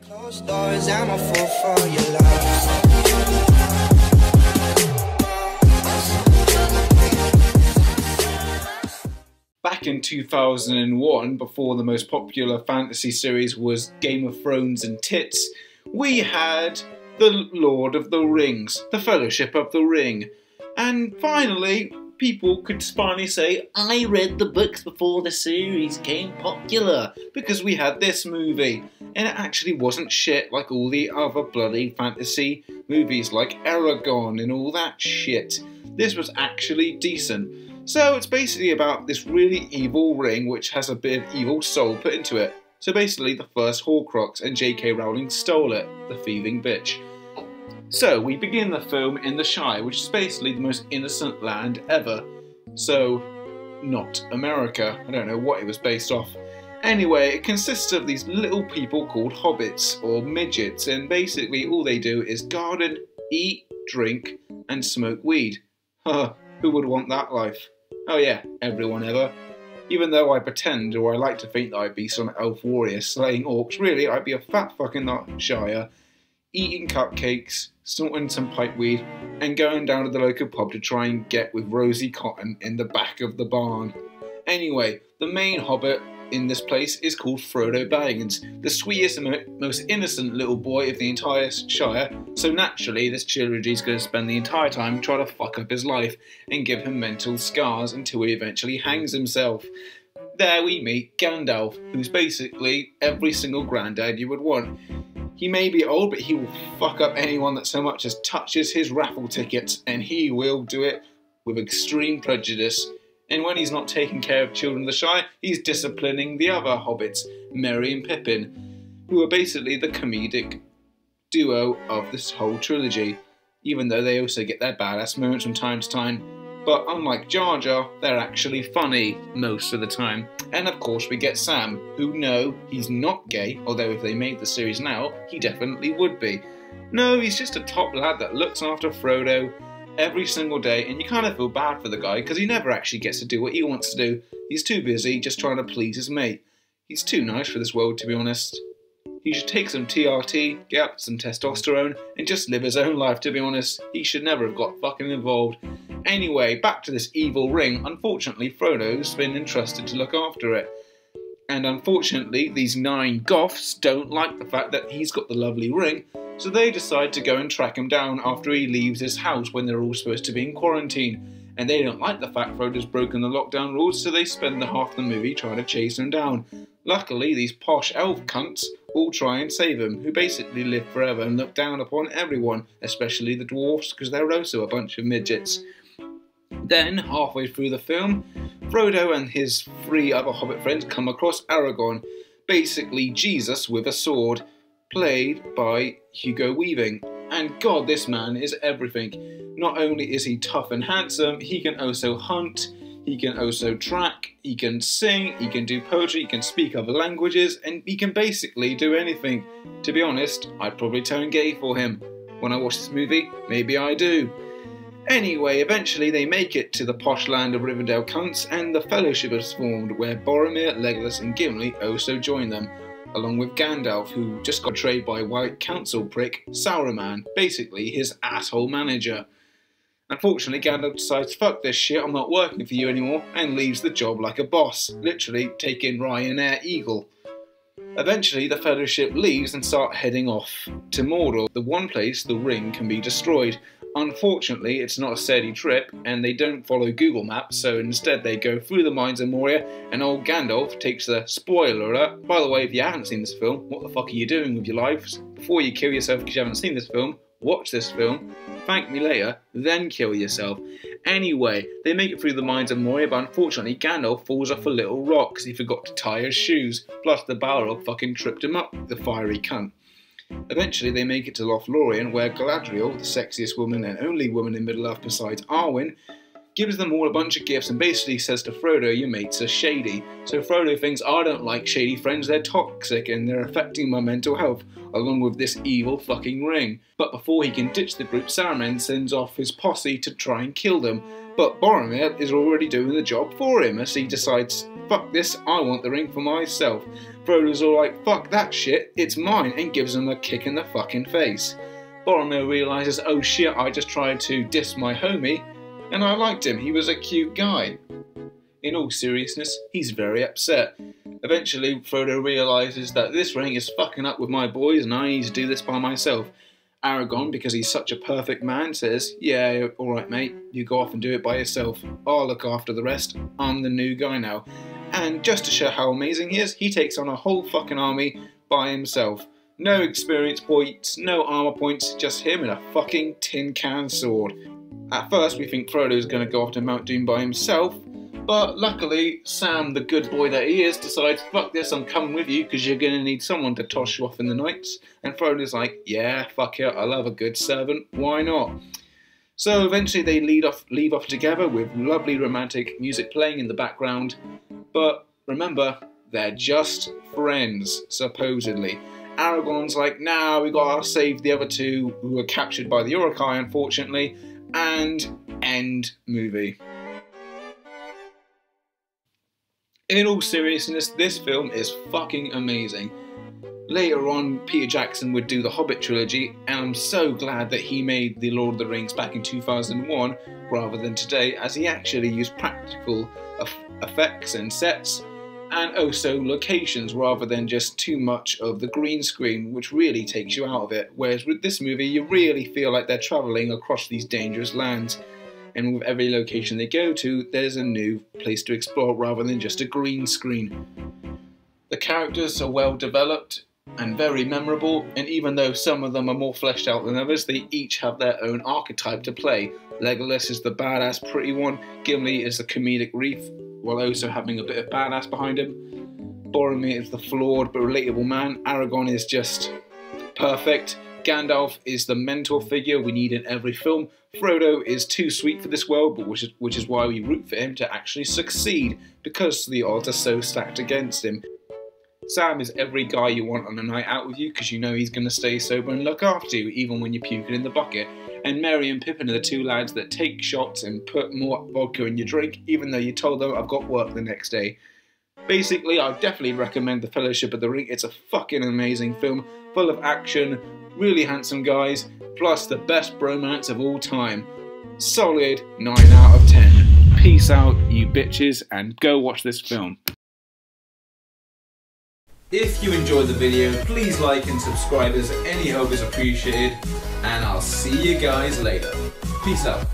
Closed doors, I'm a fool for your love. Back in 2001, before the most popular fantasy series was Game of Thrones and tits, we had The Lord of the Rings, The Fellowship of the Ring. And finally, people could finally say, I read the books before the series became popular, because we had this movie. And it actually wasn't shit like all the other bloody fantasy movies like Aragon and all that shit. This was actually decent. So it's basically about this really evil ring which has a bit of evil soul put into it. So basically the first Horcrux, and J.K. Rowling stole it, the thieving bitch. So we begin the film in the Shire, which is basically the most innocent land ever. So, not America. I don't know what it was based off. Anyway, it consists of these little people called hobbits, or midgets, and basically all they do is garden, eat, drink, and smoke weed. Huh, who would want that life? Oh yeah, everyone ever. Even though I pretend, or I like to think that I'd be some elf warrior slaying orcs, really I'd be a fat fucking Shire, eating cupcakes, snorting some pipeweed, and going down to the local pub to try and get with Rosie Cotton in the back of the barn. Anyway, the main hobbit in this place is called Frodo Baggins, the sweetest and most innocent little boy of the entire Shire, so naturally this trilogy is going to spend the entire time trying to fuck up his life and give him mental scars until he eventually hangs himself. There we meet Gandalf, who's basically every single granddad you would want. He may be old, but he will fuck up anyone that so much as touches his raffle tickets, and he will do it with extreme prejudice. And when he's not taking care of children of the Shire, he's disciplining the other hobbits, Merry and Pippin, who are basically the comedic duo of this whole trilogy, even though they also get their badass moments from time to time. But unlike Jar Jar, they're actually funny most of the time. And of course we get Sam, who no, he's not gay, although if they made the series now, he definitely would be. No, he's just a top lad that looks after Frodo every single day, and you kind of feel bad for the guy because he never actually gets to do what he wants to do. He's too busy just trying to please his mate. He's too nice for this world, to be honest. He should take some TRT, get up some testosterone, and just live his own life, to be honest. He should never have got fucking involved. Anyway, back to this evil ring. Unfortunately, Frodo's been entrusted to look after it. And unfortunately, these 9 goths don't like the fact that he's got the lovely ring, so they decide to go and track him down after he leaves his house when they're all supposed to be in quarantine. And they don't like the fact Frodo's broken the lockdown rules, so they spend the half the movie trying to chase him down. Luckily, these posh elf cunts all try and save him, who basically live forever and look down upon everyone, especially the dwarfs, because they're also a bunch of midgets. Then, halfway through the film, Frodo and his 3 other hobbit friends come across Aragorn, basically Jesus with a sword, played by Hugo Weaving. And God, this man is everything. Not only is he tough and handsome, he can also hunt, he can also track, he can sing, he can do poetry, he can speak other languages, and he can basically do anything. To be honest, I'd probably turn gay for him. When I watch this movie, maybe I do. Anyway, eventually they make it to the posh land of Rivendell cunts, and the Fellowship is formed, where Boromir, Legolas and Gimli also join them, along with Gandalf, who just got betrayed by White Council prick Sauron, basically his asshole manager. Unfortunately, Gandalf decides, fuck this shit, I'm not working for you anymore, and leaves the job like a boss, literally taking Ryanair Eagle. Eventually, the Fellowship leaves and start heading off to Mordor, the one place the ring can be destroyed. Unfortunately, it's not a steady trip, and they don't follow Google Maps, so instead they go through the mines of Moria, and old Gandalf takes the spoiler alert. By the way, if you haven't seen this film, what the fuck are you doing with your lives? Before you kill yourself because you haven't seen this film, watch this film, thank me later, then kill yourself. Anyway, they make it through the mines of Moria, but unfortunately Gandalf falls off a little rock because he forgot to tie his shoes, plus the Balrog fucking tripped him up, the fiery cunt. Eventually they make it to Lothlorien, where Galadriel, the sexiest woman and only woman in Middle-earth besides Arwen, gives them all a bunch of gifts and basically says to Frodo, your mates are shady. So Frodo thinks, I don't like shady friends, they're toxic and they're affecting my mental health, along with this evil fucking ring. But before he can ditch the group, Saruman sends off his posse to try and kill them. But Boromir is already doing the job for him as he decides, fuck this, I want the ring for myself. Frodo's all like, fuck that shit, it's mine, and gives him a kick in the fucking face. Boromir realises, oh shit, I just tried to diss my homie, and I liked him, he was a cute guy. In all seriousness, he's very upset. Eventually, Frodo realises that this ring is fucking up with my boys and I need to do this by myself. Aragorn, because he's such a perfect man, says, yeah, alright mate, you go off and do it by yourself. I'll look after the rest, I'm the new guy now. And just to show how amazing he is, he takes on a whole fucking army by himself. No experience points, no armor points, just him and a fucking tin can sword. At first we think Frodo's going to go off to Mount Doom by himself, but luckily Sam, the good boy that he is, decides, fuck this, I'm coming with you because you're going to need someone to toss you off in the nights. And Frodo's like, yeah, fuck it, I love a good servant, why not? So eventually they leave off together with lovely romantic music playing in the background. But remember, they're just friends, supposedly. Aragorn's like, nah, we gotta save the other two who were captured by the Uruk-hai, unfortunately, and end movie. In all seriousness, this film is fucking amazing. Later on, Peter Jackson would do the Hobbit trilogy, and I'm so glad that he made The Lord of the Rings back in 2001 rather than today, as he actually used practical effects and sets, and also locations rather than just too much of the green screen, which really takes you out of it. Whereas with this movie, you really feel like they're travelling across these dangerous lands. And with every location they go to, there's a new place to explore rather than just a green screen. The characters are well developed and very memorable, and even though some of them are more fleshed out than others, they each have their own archetype to play. Legolas is the badass pretty one, Gimli is the comedic reef, while also having a bit of badass behind him. Boromir is the flawed but relatable man, Aragorn is just perfect, Gandalf is the mentor figure we need in every film. Frodo is too sweet for this world, but which is why we root for him to actually succeed, because the odds are so stacked against him. Sam is every guy you want on a night out with you, because you know he's going to stay sober and look after you, even when you're puking in the bucket. And Merry and Pippin are the two lads that take shots and put more vodka in your drink, even though you told them I've got work the next day. Basically, I definitely recommend The Fellowship of the Ring. It's a fucking amazing film, full of action, really handsome guys, plus the best bromance of all time. Solid 9 out of 10. Peace out, you bitches, and go watch this film. If you enjoyed the video, please like and subscribe as any help is appreciated, and I'll see you guys later. Peace out.